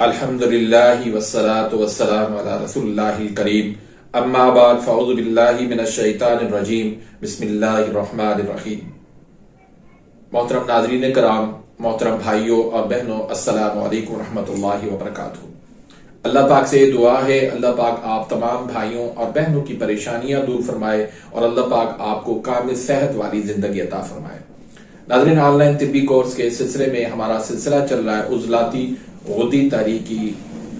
الحمدللہ والصلاة والسلام علی رسول اللہ الکریم اما بعد فاعوذ باللہ من الشیطان الرجیم بسم اللہ الرحمن الرحیم۔ محترم ناظرین کرام، محترم بھائیوں اور بہنوں، السلام علیکم ورحمۃ اللہ وبرکاتہ۔ اللہ پاک سے دعا ہے اللہ پاک آپ تمام بھائیوں اور بہنوں کی پریشانیاں دور فرمائے اور اللہ پاک آپ کو کامل صحت والی زندگی عطا فرمائے۔ ناظرین، آن لائن طبی کورس کے سلسلے میں ہمارا سلسلہ چل رہا ہے عضلاتی غدی تحریکی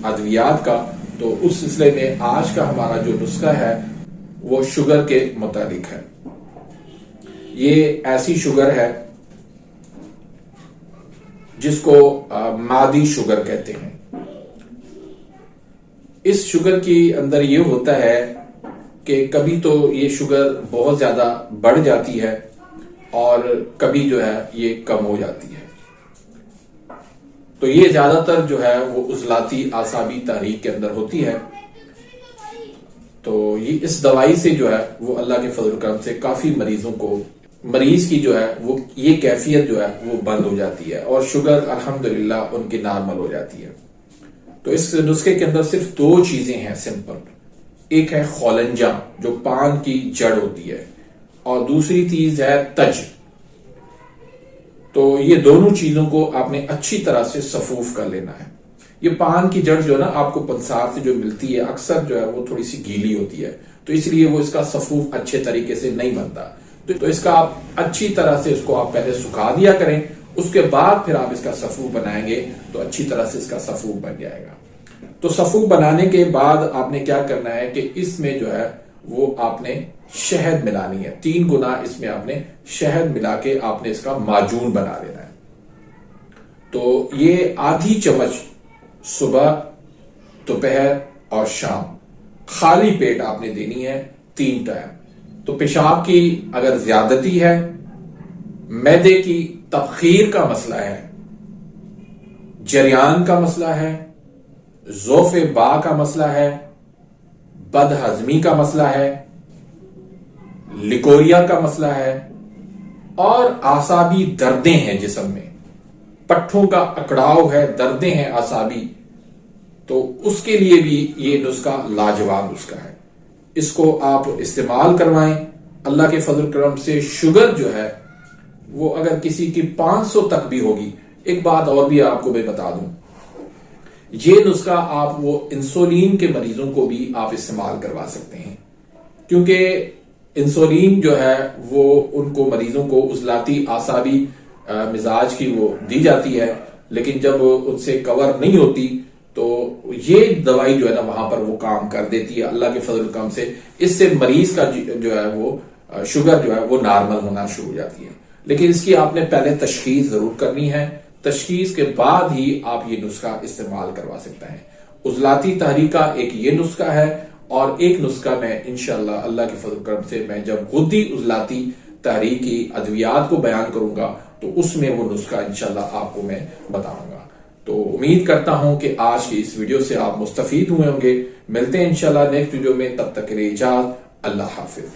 ادویات کا۔ تو اس سلسلے میں آج کا ہمارا جو نسخہ ہے وہ شوگر کے متعلق ہے۔ یہ ایسی شوگر ہے جس کو مادی شوگر کہتے ہیں۔ اس شوگر کی اندر یہ ہوتا ہے کہ کبھی تو یہ شوگر بہت زیادہ بڑھ جاتی ہے اور کبھی جو ہے یہ کم ہو جاتی ہے۔ تو یہ زیادہ تر جو ہے وہ عضلاتی اعصابی تحریک کے اندر ہوتی ہے۔ تو یہ اس دوائی سے جو ہے وہ اللہ کے فضل و کرم سے کافی مریض کی جو ہے وہ یہ کیفیت جو ہے وہ بند ہو جاتی ہے اور شوگر الحمدللہ ان کی نارمل ہو جاتی ہے۔ تو اس نسخے کے اندر صرف دو چیزیں ہیں سمپل۔ ایک ہے خولنجا جو پان کی جڑ ہوتی ہے اور دوسری چیز ہے تج۔ تو یہ دونوں چیزوں کو آپ نے اچھی طرح سے صفوف کر لینا ہے۔ یہ پان کی جڑ جو ہے نا آپ کو پنسار سے جو ملتی ہے اکثر جو ہے وہ تھوڑی سی گیلی ہوتی ہے، تو اس لیے وہ اس کا صفوف اچھے طریقے سے نہیں بنتا۔ تو اس کا آپ اچھی طرح سے اس کو آپ پہلے سکھا دیا کریں، اس کے بعد پھر آپ اس کا صفوف بنائیں گے تو اچھی طرح سے اس کا صفوف بن جائے گا۔ تو صفوف بنانے کے بعد آپ نے کیا کرنا ہے کہ اس میں جو ہے وہ آپ نے شہد ملانی ہے۔ 3 گنا اس میں آپ نے شہد ملا کے آپ نے اس کا معجون بنا لینا ہے۔ تو یہ آدھی چمچ صبح، دوپہر اور شام خالی پیٹ آپ نے دینی ہے 3 ٹائم۔ تو پیشاب کی اگر زیادتی ہے، معدے کی تبخیر کا مسئلہ ہے، جریان کا مسئلہ ہے، ضعف با کا مسئلہ ہے، بد ہضمی کا مسئلہ ہے، لیکوریا کا مسئلہ ہے اور اعصابی دردیں ہیں جسم میں، پٹھوں کا اکڑاؤ ہے، دردیں ہیں اعصابی، تو اس کے لیے بھی یہ نسخہ لاجواب نسخہ ہے۔ اس کو آپ استعمال کروائیں۔ اللہ کے فضل کرم سے شوگر جو ہے وہ اگر کسی کی 500 تک بھی ہوگی، ایک بات اور بھی آپ کو میں بتا دوں، یہ نسخہ آپ وہ انسولین کے مریضوں کو بھی آپ استعمال کروا سکتے ہیں، کیونکہ انسولین جو ہے وہ ان کو مریضوں کو عضلاتی اعصابی مزاج کی وہ دی جاتی ہے، لیکن جب ان سے کور نہیں ہوتی تو یہ دوائی جو ہے نا وہاں پر وہ کام کر دیتی ہے اللہ کے فضل و کرم سے۔ اس سے مریض کا جو ہے وہ شوگر جو ہے وہ نارمل ہونا شروع ہو جاتی ہے، لیکن اس کی آپ نے پہلے تشخیص ضرور کرنی ہے۔ تشخیص کے بعد ہی آپ یہ نسخہ استعمال کروا سکتے ہیں۔ عضلاتی تحریک کا ایک یہ نسخہ ہے اور ایک نسخہ میں انشاءاللہ اللہ کے فضل و کرم سے میں جب غدی عضلاتی تحریکی ادویات کو بیان کروں گا تو اس میں وہ نسخہ انشاءاللہ آپ کو میں بتاؤں گا۔ تو امید کرتا ہوں کہ آج کی اس ویڈیو سے آپ مستفید ہوئے ہوں گے۔ ملتے ہیں انشاءاللہ نیکسٹ ویڈیو میں، تب تک کے لیے اجازت، اللہ حافظ۔